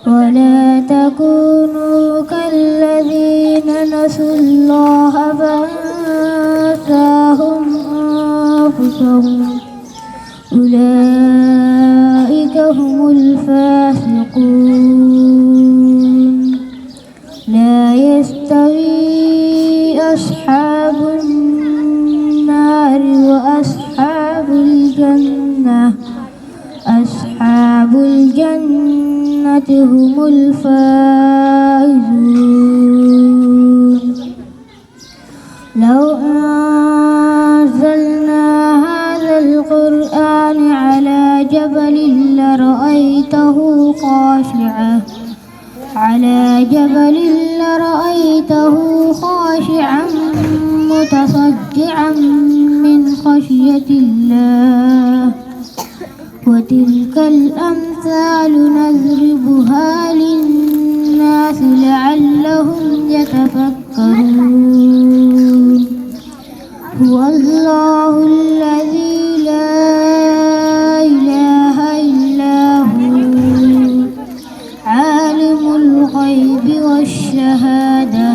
ولا تكونوا كالذين نسوا الله فأنساهم أنفسهم أولئك هم الفاسقون. لا يستوي أصحاب النار وأصحاب الجنة أصحاب الجنة هم الفائزون. لو أنزلنا هذا القرآن على جبل لرأيته خاشعا متصدعا من خشية الله. وتلك الأمثال نضربها للناس لعلهم يتفكرون. هو الله الذي لا إله إلا هو عالم الغيب والشهادة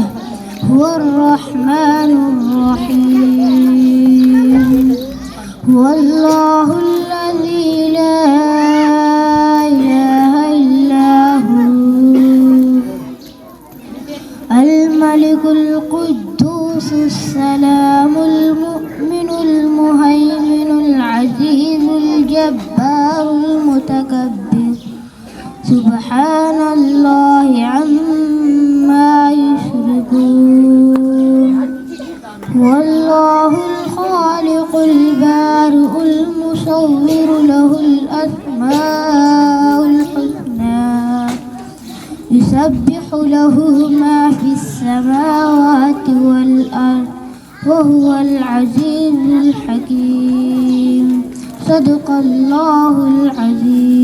هو الرحمن الرحيم. هو الله الذي لا إله إلا هو الملك القدوس السلام المؤمن المهيمن العزيز الجبار المتكبر. سبحان الله عما يشركون. هو الله الخالق البارئ المصور له الأسماء الحسنى يسبح له ما في السماوات والأرض وهو العزيز الحكيم. صدق الله العظيم.